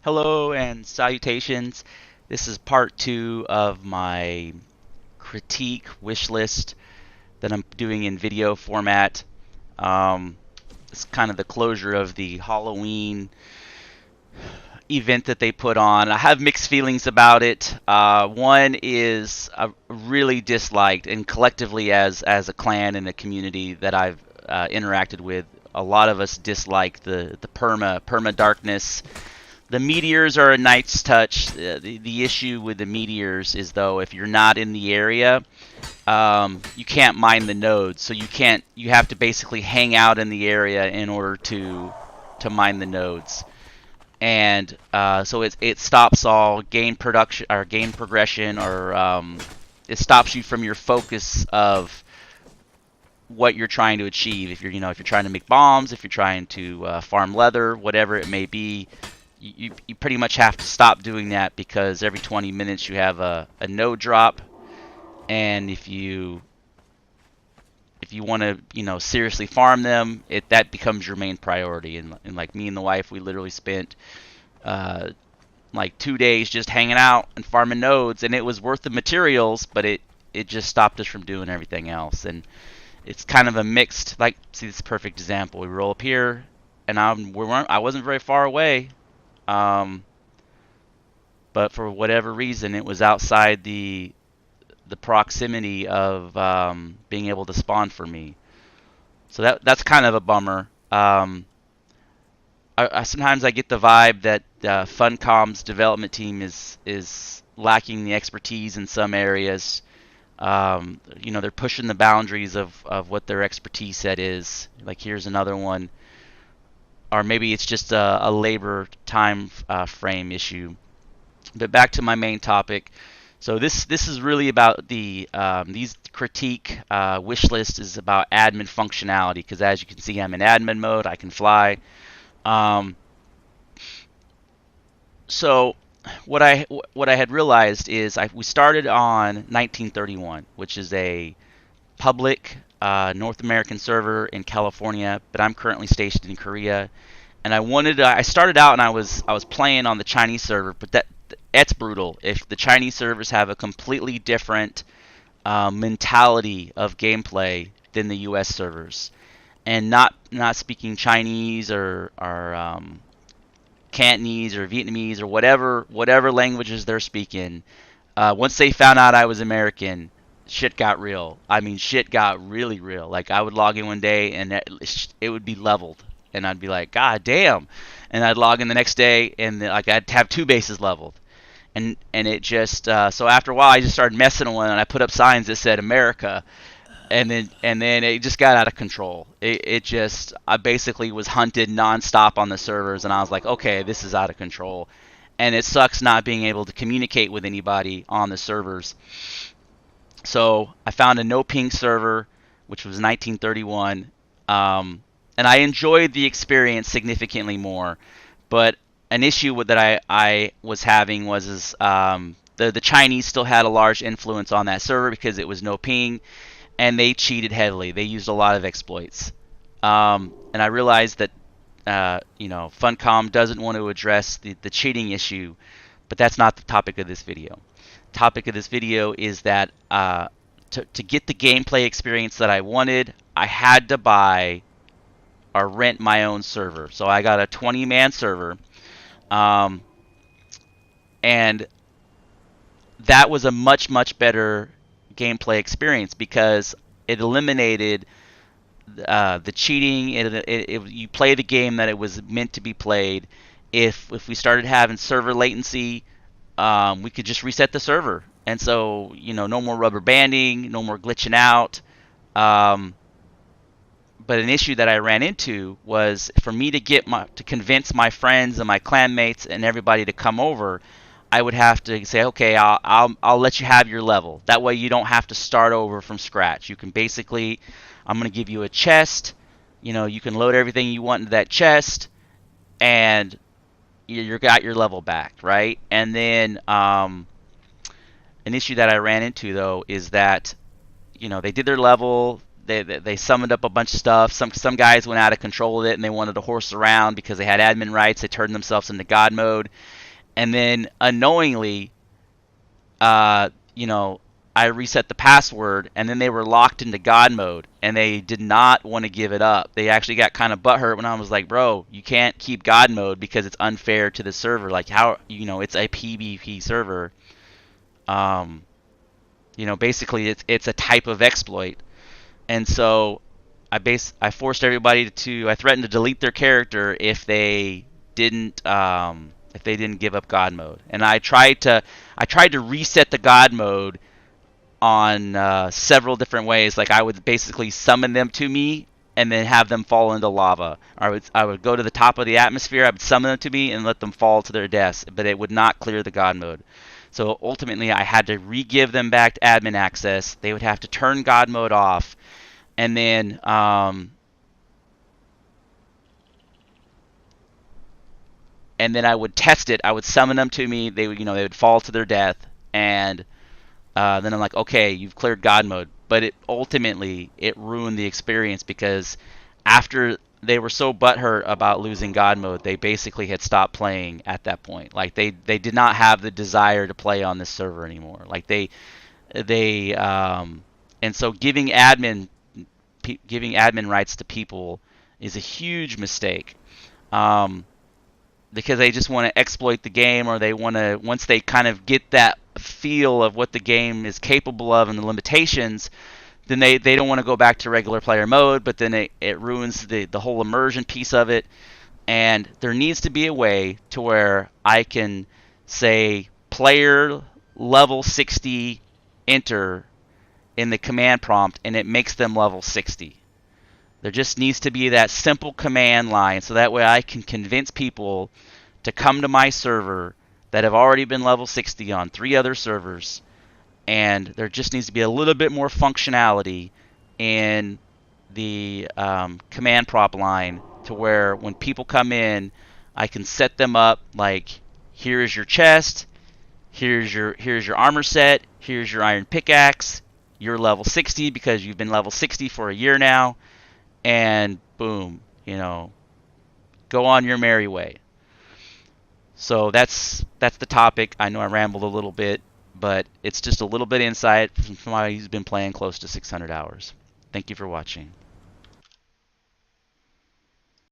Hello and salutations. This is part two of my critique wish list that I'm doing in video format. It's kind of the closure of the Halloween event that they put on. I have mixed feelings about it. One is I really disliked, and collectively as a clan and a community that I've interacted with, a lot of us dislike the perma darkness. The meteors are a nice touch. The issue with the meteors is, though, if you're not in the area, you can't mine the nodes. So you have to basically hang out in the area in order to mine the nodes. And so it stops all game production or game progression, or it stops you from your focus of what you're trying to achieve. If you're trying to make bombs, if you're trying to farm leather, whatever it may be, you pretty much have to stop doing that, because every 20 minutes you have a node drop, and if you want to seriously farm them, that becomes your main priority. And like me and the wife, we literally spent uh, like 2 days just hanging out and farming nodes, and it was worth the materials, but it just stopped us from doing everything else. And it's kind of a mixed, like, see, this is a perfect example. We roll up here, and I wasn't very far away, um, but for whatever reason, it was outside the proximity of being able to spawn for me. So that's kind of a bummer. I sometimes I get the vibe that Funcom's development team is lacking the expertise in some areas. They're pushing the boundaries of what their expertise set is. Like, here's another one, or maybe it's just a labor time frame issue. But back to my main topic. So this is really about these critique wish list is about admin functionality, because as you can see, I'm in admin mode. I can fly. Um, so what I had realized is we started on 1931, which is a public North American server in California, but I'm currently stationed in Korea. And I started out and I was playing on the Chinese server, but that's brutal. If the Chinese servers have a completely different mentality of gameplay than the U.S. servers, and not speaking Chinese or Cantonese or Vietnamese or whatever languages they're speaking. Once they found out I was American, shit got real. I mean, shit got really real. Like, I would log in one day and it would be leveled, and I'd be like, God damn. And I'd log in the next day, and like, I'd have two bases leveled. And it just so after a while, I just started messing with one, and I put up signs that said America, and then it just got out of control. It just, I basically was hunted nonstop on the servers, and I was like, okay, this is out of control. And it sucks not being able to communicate with anybody on the servers. So I found a no ping server, which was 1931, and I enjoyed the experience significantly more. But an issue that I was having was the Chinese still had a large influence on that server because it was no ping, and they cheated heavily. They used a lot of exploits, and I realized that Funcom doesn't want to address the cheating issue, but that's not the topic of this video. Topic of this video is that to get the gameplay experience that I wanted, I had to buy or rent my own server. So I got a 20-man server, um, and that was a much better gameplay experience because it eliminated the cheating. You play the game that it was meant to be played. If we started having server latency, we could just reset the server, and so no more rubber banding, no more glitching out. Um, but an issue that I ran into was for me to convince my friends and my clanmates and everybody to come over. I would have to say, okay, I'll let you have your level. That way you don't have to start over from scratch. You can basically, I'm going to give you a chest. You can load everything you want into that chest, and you got your level back, right? And then an issue that I ran into, though, is that they did their level. they summoned up a bunch of stuff. Some guys went out of control with it and they wanted to horse around because they had admin rights. They turned themselves into God mode, and then unknowingly, you know, I reset the password, and then they were locked into God mode, and they did not want to give it up. They actually got kind of butthurt when I was like, "Bro, you can't keep God mode because it's unfair to the server. Like, how, it's a PvP server. Um, basically, it's a type of exploit." And so I forced everybody to I threatened to delete their character if they didn't give up God mode. And I tried to reset the God mode on several different ways. Like I would basically summon them to me and then have them fall into lava. I would go to the top of the atmosphere, I would summon them to me and let them fall to their deaths, but it would not clear the God mode. So ultimately I had to re-give them back admin access. They would have to turn God mode off, and then I would test it. I would summon them to me. They would fall to their death, and then I'm like, okay, you've cleared God mode. But it ruined the experience, because after they were so butthurt about losing God mode, they basically had stopped playing at that point. Like they did not have the desire to play on this server anymore. Like and so giving admin rights to people is a huge mistake. Um, because they just want to exploit the game, or they want to, once they kind of get that feel of what the game is capable of and the limitations, then they don't want to go back to regular player mode, but then it ruins the whole immersion piece of it. And there needs to be a way to where I can say player level 60 enter in the command prompt, and it makes them level 60. There just needs to be that simple command line, so that way I can convince people to come to my server that have already been level 60 on 3 other servers. And there just needs to be a little bit more functionality in the command prompt line, to where when people come in, I can set them up like, here's your chest, here's your armor set, here's your iron pickaxe, you're level 60 because you've been level 60 for a year now, and boom, go on your merry way. So that's the topic. I know I rambled a little bit, but it's just a little bit insight from somebody who's been playing close to 600 hours. Thank you for watching.